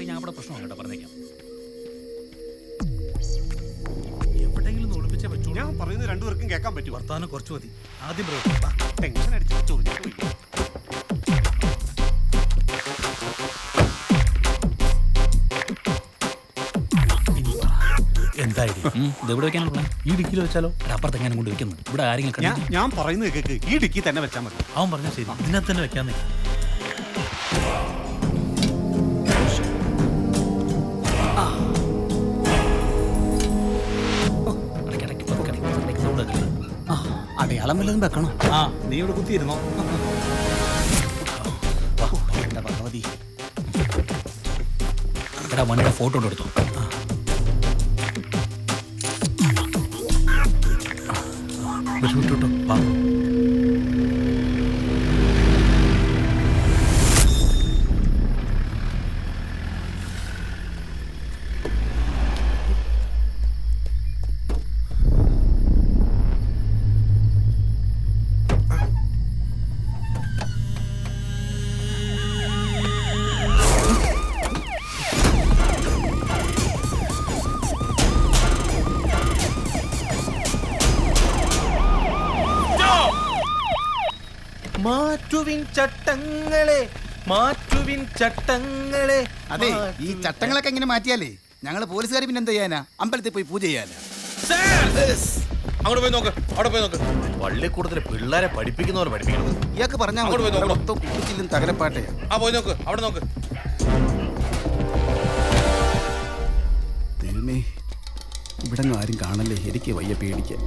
ഞാൻ അവിടെ പ്രശ്നമാണ് കേട്ടോ, പറഞ്ഞേക്കാം. എവിടെയെങ്കിലും ഒളിപ്പിച്ചേ പറ്റൂ. ഞാൻ പറയുന്നത് രണ്ടുപേർക്കും കേൾക്കാൻ പറ്റും. വർത്താനം കുറച്ച് മതി. ആദ്യം ടെൻഷൻ അടിച്ചു. എന്തായാലും ഇതെവിടെ വെക്കാനുള്ള പ്ലാൻ? ഈ ഡിക്കിയിൽ വെച്ചാലോ? അപ്പുറത്ത് എങ്ങനെ കൊണ്ട് വെക്കുന്നു? ഇവിടെ ആരെങ്കിലും ഞാൻ പറയുന്നത് കേൾക്ക്, ഈ ഡിക്കി തന്നെ വെച്ചാൽ മതി. അവൻ പറഞ്ഞാൽ ശരി, ഇതിനകത്ത് തന്നെ വെക്കാന്നേ. അടയാളം വല്ലതും വെക്കണോ? നീ ഇവിടെ കുത്തിയിരുന്നോ? എന്റെ ഭഗവതി, എടാ വണ്ടിയുടെ ഫോട്ടോ എടുത്തു. വിട്ടോ വാ. മാറ്റുവിൻ ചട്ടങ്ങളെ, മാറ്റുവിൻ ചട്ടങ്ങളെ. അതെ, ഈ ചട്ടങ്ങളൊക്കെ എങ്ങനെ മാറ്റിയാലേ ഞങ്ങള് പോലീസുകാർ പിന്നെ എന്ത് ചെയ്യാനാ? അമ്പലത്തിൽ പോയി പൂജ ചെയ്യാനാ. അങ്ങോട്ട് പോയി നോക്ക്, അവിടെ പോയി നോക്ക്. പള്ളിക്കൂടത്തിലെ പിള്ളേരെ പഠിപ്പിക്കുന്നവർ പഠിപ്പിക്കണം. ഇയാൾക്ക് പറഞ്ഞാൽ മൊത്തം തകരപ്പാട്ടയാ. പോയി നോക്ക്, അവിടെ നോക്ക്. ദൈവമേ, ഇവിടെ ആരും കാണല്ലേ, എനിക്ക് വയ്യ പേടിക്കാൻ.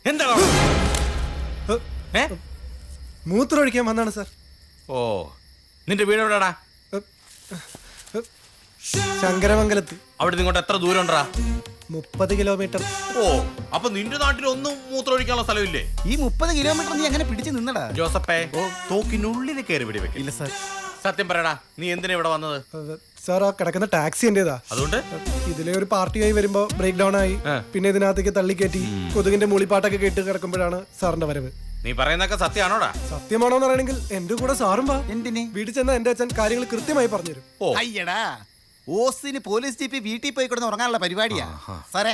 എന്താണ്? മൂത്രമൊഴിക്കാൻ വന്നാണ് സാർ. ഓ, നിന്റെ വീട് എവിടെടാ? ശങ്കരമംഗലത്ത്. അവിടെ ഇങ്ങോട്ട് എത്ര ദൂരം ഉണ്ടാ? 30 കിലോമീറ്റർ. ഓ, അപ്പൊ നിന്റെ നാട്ടിൽ ഒന്നും മൂത്രമൊഴിക്കാനുള്ള സ്ഥലമില്ലേ? ഈ 30 കിലോമീറ്റർ നീ അങ്ങനെ പിടിച്ചു നിന്നടാ? ജോസപ്പേ, തോക്കിനുള്ളിൽ കയറി പിടി വെക്കും. ഇല്ല സാർ. സത്യം പറയടാ, നീ എന്തിനാ ഇവിടെ വന്നത്? സാർ, ആ കിടക്കുന്ന ടാക്സി എന്റേതാ. അതുകൊണ്ട് ഇതിലെ ഒരു പാർട്ടിയായി വരുമ്പോ ബ്രേക്ക് ഡൗൺ ആയി. പിന്നെ ഇതിനകത്തേക്ക് തള്ളിക്കയറ്റി കൊതുകിന്റെ മൂളിപ്പാട്ടൊക്കെ കേട്ട് കിടക്കുമ്പോഴാണ് സാറിന്റെ വരവ്. നീ പറയുന്നൊക്കെ സത്യമാണോടാ? സത്യമാണോന്ന് പറയണെങ്കിൽ എന്റെ കൂടെ സാറും വാ. എന്തിനെ? വീട്ടിൽ ചെന്ന എന്റെ അച്ഛൻ കാര്യങ്ങൾ കൃത്യമായി പറഞ്ഞുതരും. അയ്യടാ, ഓസിന് പോലീസ് ജീപ്പ് വീട്ടിൽ പോയി കിടന്ന് ഉറങ്ങാനുള്ള പരിപാടിയാ സാറേ.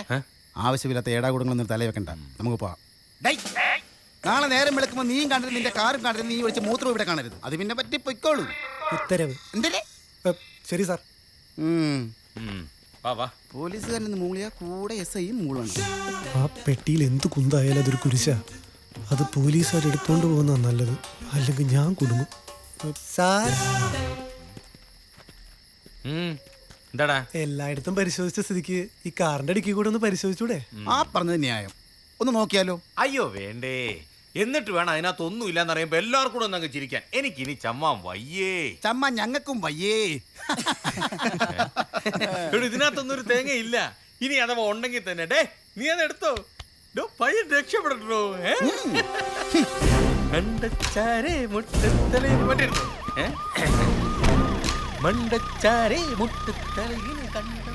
ആവശ്യമില്ലാത്ത ഏടാകൂടങ്ങളൊന്നും തലയിൽ വെക്കണ്ട, നമുക്ക് പോവാം. നാളെ നേരം വിളക്കുമ്പോ നീയും കാണരുത്, നിന്റെ കാറും കാണരുത്, നീ വിളിച്ച് മൂത്രം ഇവിടെ കാണരുത്. അത് പിന്നെ പറ്റി പൊയ്ക്കോളൂ. ഉത്തരവ്. എന്തേ? ശരി സാർ. പോലീസുകാരൻ മൂളിയാ കൂടെ SI മൂളണം. ആ പെട്ടിയിൽ എന്ത് കുന്തായാലും അതൊരു കുരിശ. അത് പോലീസുകാർ എടുത്തോണ്ട് പോകുന്ന നല്ലത്, അല്ലെങ്കിൽ ഞാൻ കുടുങ്ങും. സാർ, എന്താടാ? എല്ലായിടത്തും പരിശോധിച്ച സ്ഥിതിക്ക് ഈ കാറിന്റെ ഡിക്കി കൂടെ ഒന്ന് പരിശോധിച്ചൂടെ? ആ പറഞ്ഞത് ന്യായം. ഒന്ന് നോക്കിയാലോ? അയ്യോ വേണ്ടേ, എന്നിട്ട് വേണം അതിനകത്ത് ഒന്നും ഇല്ലാന്ന് അറിയുമ്പോ എല്ലാവർക്കും കൂടെ ഒന്നങ്ങ് ചിരിക്കാൻ. എനിക്കിനി ചമ്മാൻ വയ്യേ. ചമ്മ ഞങ്ങൾക്കും വയ്യേ. ഇതിനകത്തൊന്നും ഒരു തേങ്ങ ഇല്ല. ഇനി അഥവാ ഉണ്ടെങ്കിൽ തന്നെ ഡേ നീ അത് എടുത്തോ. പയ്യൻ രക്ഷപ്പെടട്ടോ. മണ്ടച്ചാരേ മുട്ടത്തലേ മണ്ടച്ചാരേ മുട്ടത്തലയിനെ കണ്ട.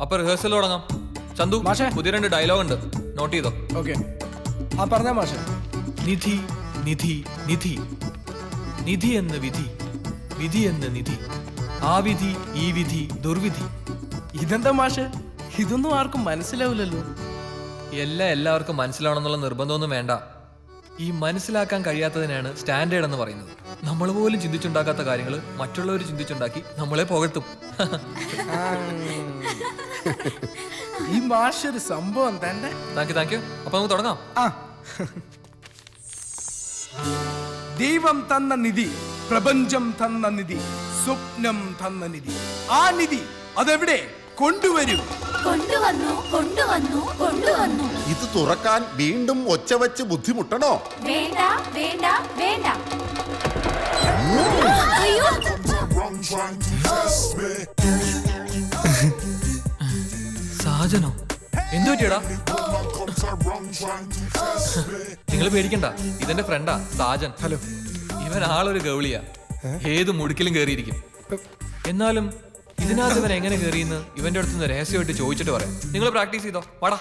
അപ്പൊ റിഹേഴ്സൽ തുടങ്ങാം. ചന്തു, പുതിയ 2 ഡയലോഗ് ഉണ്ട്, നോട്ട് ചെയ്തോ? ഓക്കെ, ആ പറഞ്ഞ മാഷ. നിധി നിധി നിധി, നിധി എന്ന് വിധി, വിധി എന്ന് നിധി, ആ വിധി ഈ വിധി ദുർവിധി. ഇതെന്താ മാഷ്, ഇതൊന്നും ആർക്കും മനസ്സിലാവില്ലല്ലോ. എല്ലാവർക്കും മനസ്സിലാവണമെന്നുള്ള നിർബന്ധമൊന്നും വേണ്ട. ഈ മനസ്സിലാക്കാൻ കഴിയാത്തതിനാണ് സ്റ്റാൻഡേർഡ് എന്ന് പറയുന്നത്. നമ്മൾ പോലും ചിന്തിച്ചുണ്ടാക്കാത്ത കാര്യങ്ങൾ മറ്റുള്ളവർ ചിന്തിച്ചുണ്ടാക്കി നമ്മളെ പുകഴ്ത്തും. ഈ മാഷ് ഒരു സംഭവം തന്നെ. Thank you. അപ്പൊ നമുക്ക് തുടങ്ങാം. ദൈവം തന്ന നിധി, പ്രപഞ്ചം തന്ന നിധി, സ്വപ്നം തന്ന നിധി. ആ നിധി അതെവിടെ? കൊണ്ടുവരൂ. കൊണ്ടുവന്നു കൊണ്ടുവന്നു കൊണ്ടുവന്നു. ഇത് തുറക്കാൻ വീണ്ടും ഒച്ച വെച്ച് ബുദ്ധിമുട്ടണോ? വേണ്ട വേണ്ട വേണ്ട. അയ്യോ, സാജനോ എന്തു പറ്റിയടാ? നിങ്ങൾ പേടിക്കണ്ട, ഇതെന്റെ ഫ്രണ്ടാ സാജൻ. ഹലോ. ഇവൻ ആളൊരു ഗൗളിയാ, ഏത് മുടുക്കിലും കേറിയിരിക്കും. എന്നാലും ഇതിനകത്ത് ഇവൻ എങ്ങനെ കയറിയെന്ന് ഇവന്റെ അടുത്ത് രഹസ്യമായിട്ട് ചോദിച്ചിട്ട് പറയാം. നിങ്ങൾ പ്രാക്ടീസ് ചെയ്തോ, വാടാ.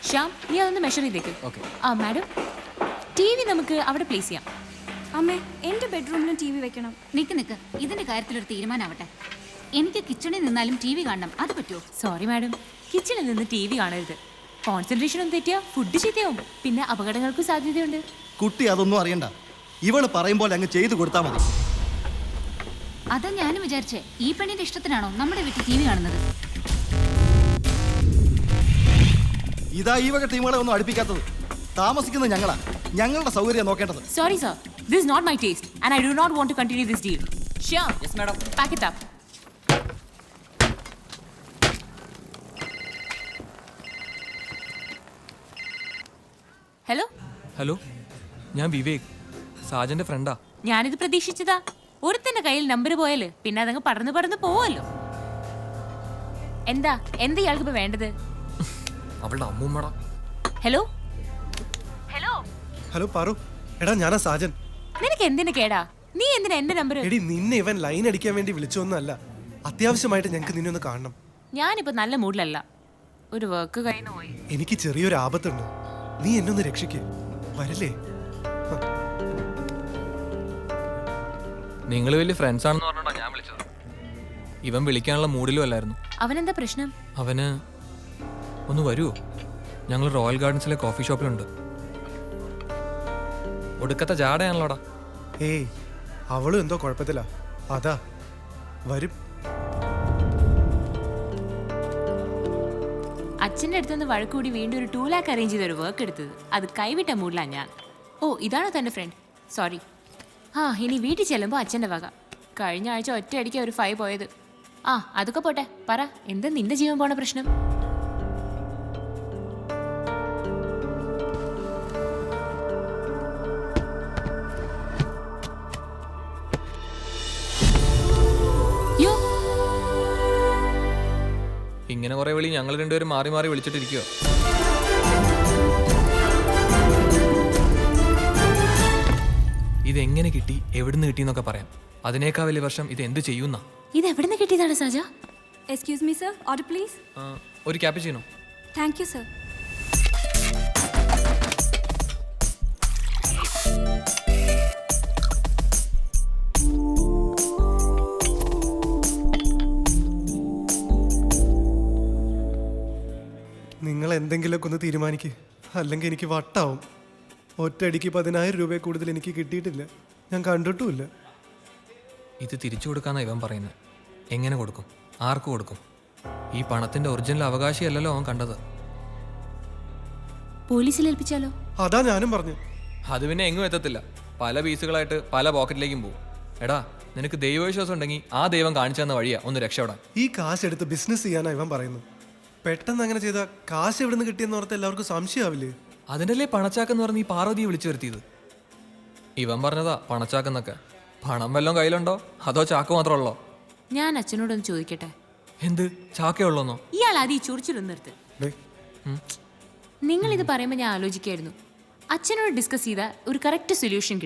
ശ്യാം, നീ അതൊന്ന് മെഷർ ചെയ്തേക്ക്. ആ മാഡം, ടി വി നമുക്ക് അവിടെ പ്ലേസ് ചെയ്യാം. അമ്മേ, എന്റെ ബെഡ്റൂമിലും ടി വി വെക്കണം. നിക്ക് ഇതിന്റെ കാര്യത്തിലൊരു തീരുമാനമാവട്ടെ. എനിക്ക് കിച്ചണിൽ നിന്നാലും ടി വി കാണണം, അത് പറ്റുമോ? സോറി മാഡം, കിച്ചണിൽ നിന്ന് ടി വി കാണരുത്. കോൺസെൻട്രേഷൻ ഒന്നും തെറ്റിയാ ഫുഡ് ചീത്തയാവും, പിന്നെ അപകടങ്ങൾക്ക് സാധ്യതയുണ്ട്. കുട്ടി അതൊന്നും അറിയണ്ട, ഇവള് പറയുമ്പോൾ അങ്ങ് ചെയ്തു കൊടുത്താൽ മതി. അതാ ഞാനും വിചാരിച്ചേ, ഈ പെണ്ണിന്റെ ഇഷ്ടത്തിനാണോ നമ്മുടെ വീട്ടിൽ ടി വി കാണുന്നത്? ഇതാ ഈ വക ടീമുകളെ ഒന്നും അടുപ്പിക്കാത്തത്. താമസിക്കുന്നത് ഞങ്ങളാ, ഞങ്ങളുടെ സൗകര്യം നോക്കേണ്ടത്. Sorry sir, this is not my taste and I do not want to continue this deal. Sure. Yes madam. Pack it up. Hello. Hello, ഞാൻ വിവേക്, സാജന്റെ ഫ്രണ്ടാ. ഞാനിത് പ്രതീക്ഷിച്ചതാ. ഒരുത്തന്റെ കയ്യിൽ നമ്പർ പോയാല് പിന്നെ അതങ്ങ് പടർന്ന് പോവല്ലോ. എന്താ ഇയാൾക്ക് ഇപ്പൊ വേണ്ടത്? അവളുടെ അമ്മൂമ്മടാ. ഹലോ. ഹലോ പാറു, എടാ ഞാനാ സാജൻ. നിനക്ക് എന്തിനു കേടാ? നീ എന്തിനാ എന്റെ നമ്പർ? എടി നിന്നെ ഇവൻ ലൈൻ അടിക്കാൻ വേണ്ടി വിളിച്ചൊന്നുമല്ല, അത്യാവശ്യമായിട്ട് ഞങ്ങൾക്ക് നിന്നെ ഒന്ന് കാണണം. ഞാനിപ്പോ നല്ല മൂഡിലല്ല, ഒരു വർക്ക് കഴിഞ്ഞു പോയി. എനിക്ക് ചെറിയൊരു ആപത്തുണ്ട്, നീ എന്നെ ഒന്ന് രക്ഷിക്കേ, വരല്ലേ? നിങ്ങൾ വലിയ ഫ്രണ്ട്സ് ആണെന്ന് പറഞ്ഞോണ്ടാ ഞാൻ വിളിച്ചത്. ഇവൻ വിളിക്കാനുള്ള മൂഡിലും അല്ലായിരുന്നു. അവനെന്താ പ്രശ്നം? അവന് ഒന്ന് വരുമോ? ഞങ്ങൾ റോയൽ ഗാർഡൻസിലെ കോഫി ഷോപ്പിലുണ്ട്. ഒടുക്കത്തെ ജാടയാണല്ലോടാ. ഏയ്, അവളും എന്തോ കുഴപ്പത്തിലാ, അതാ വരും. അച്ഛൻ്റെ അടുത്തുനിന്ന് വഴക്കൂടി വീണ്ടും ഒരു 2 lakh അറേഞ്ച് ചെയ്ത ഒരു വർക്ക് എടുത്തത്. അത് കൈവിട്ട മൂഡിലാണ് ഞാൻ. ഓ, ഇതാണോ തൻ്റെ ഫ്രണ്ട്? സോറി. ഇനി വീട്ടിൽ ചെല്ലുമ്പോൾ അച്ഛൻ്റെ വക. കഴിഞ്ഞ ആഴ്ച ഒറ്റയടിക്ക് ഒരു 5 പോയത്. അതൊക്കെ പോട്ടെ, പറ, എന്താ നിന്റെ ജീവൻ പോണ പ്രശ്നം? ഇങ്ങനെ കുറെ വിളി ഞങ്ങൾ രണ്ടുപേരും മാറി മാറി വിളിച്ചിട്ടിരിക്കുക. ഇതെങ്ങനെ കിട്ടി, എവിടുന്ന് കിട്ടിയെന്നൊക്കെ പറയാം. അതിനേക്കാൾ വലിയ വർഷം ഇത് എന്ത് ചെയ്യുന്ന. ഇത് എവിടുന്ന് കിട്ടിയതാണ് Saja? Excuse me sir, order please. ഒരു ക്യാപ്പുച്ചിനോ. Thank you sir. നിങ്ങൾ എന്തെങ്കിലുമൊക്കെ ഒന്ന് തീരുമാനിക്കുക, അല്ലെങ്കിൽ എനിക്ക് വട്ടാവും. ഒറ്റയടിക്ക് 10,000 രൂപ കൂടുതൽ എനിക്ക് കിട്ടിയിട്ടില്ല, ഞാൻ കണ്ടിട്ടുമില്ല. ഇത് തിരിച്ചു കൊടുക്കാന്നാ ഇവൻ പറയുന്നത്. എങ്ങനെ കൊടുക്കും, ആർക്ക് കൊടുക്കും? ഈ പണത്തിന്റെ ഒറിജിനൽ അവകാശിയല്ലല്ലോ അവൻ കണ്ടത്. പോലീസിൽ ഏൽപ്പിച്ചാലോ? അതാ ഞാനും പറഞ്ഞു. അത് പിന്നെ എങ്ങും എത്തത്തില്ല, പല പീസുകളായിട്ട് പല പോക്കറ്റിലേക്കും പോകും. എടാ, നിനക്ക് ദൈവവിശ്വാസം ഉണ്ടെങ്കിൽ ആ ദൈവം കാണിച്ചു തന്ന വഴിയാ ഒന്ന് രക്ഷപ്പെടാൻ. ഈ കാശ് എടുത്ത് ബിസിനസ് ചെയ്യാനാ ഇവൻ പറയുന്നു. പെട്ടെന്ന് അങ്ങനെ ചെയ്ത കാശ് എവിടെ നിന്ന് കിട്ടിയെന്ന് ഓർത്ത് എല്ലാവർക്കും സംശയമാവില്ലേ? അതിനല്ലേ പണച്ചാക്കെന്ന് പറഞ്ഞ് ഈ പാർവതിയെ വിളിച്ചു വരുത്തിയത്. ഇവൻ പറഞ്ഞതാ പണച്ചാക്കെന്നൊക്കെ. പണം വല്ലതും കയ്യിലുണ്ടോ അതോ ചാക്ക് മാത്രമുള്ളോ? ഞാൻ അച്ഛനോടൊന്ന് ചോദിക്കട്ടെ. എന്ത് ചാക്കേ ഉള്ളോന്നോ? ഇയാൾ ആദ്യം ഈ ചൊറിച്ചിലൊന്ന് നിർത്ത്. നിങ്ങൾ ഇത് പറയുമ്പോൾ ഞാൻ ആലോചിക്കായിരുന്നു, അച്ഛനോട് ഡിസ്കസ് ചെയ്ത ഒരു കറക്റ്റ് സൊല്യൂഷൻ കിട്ടും.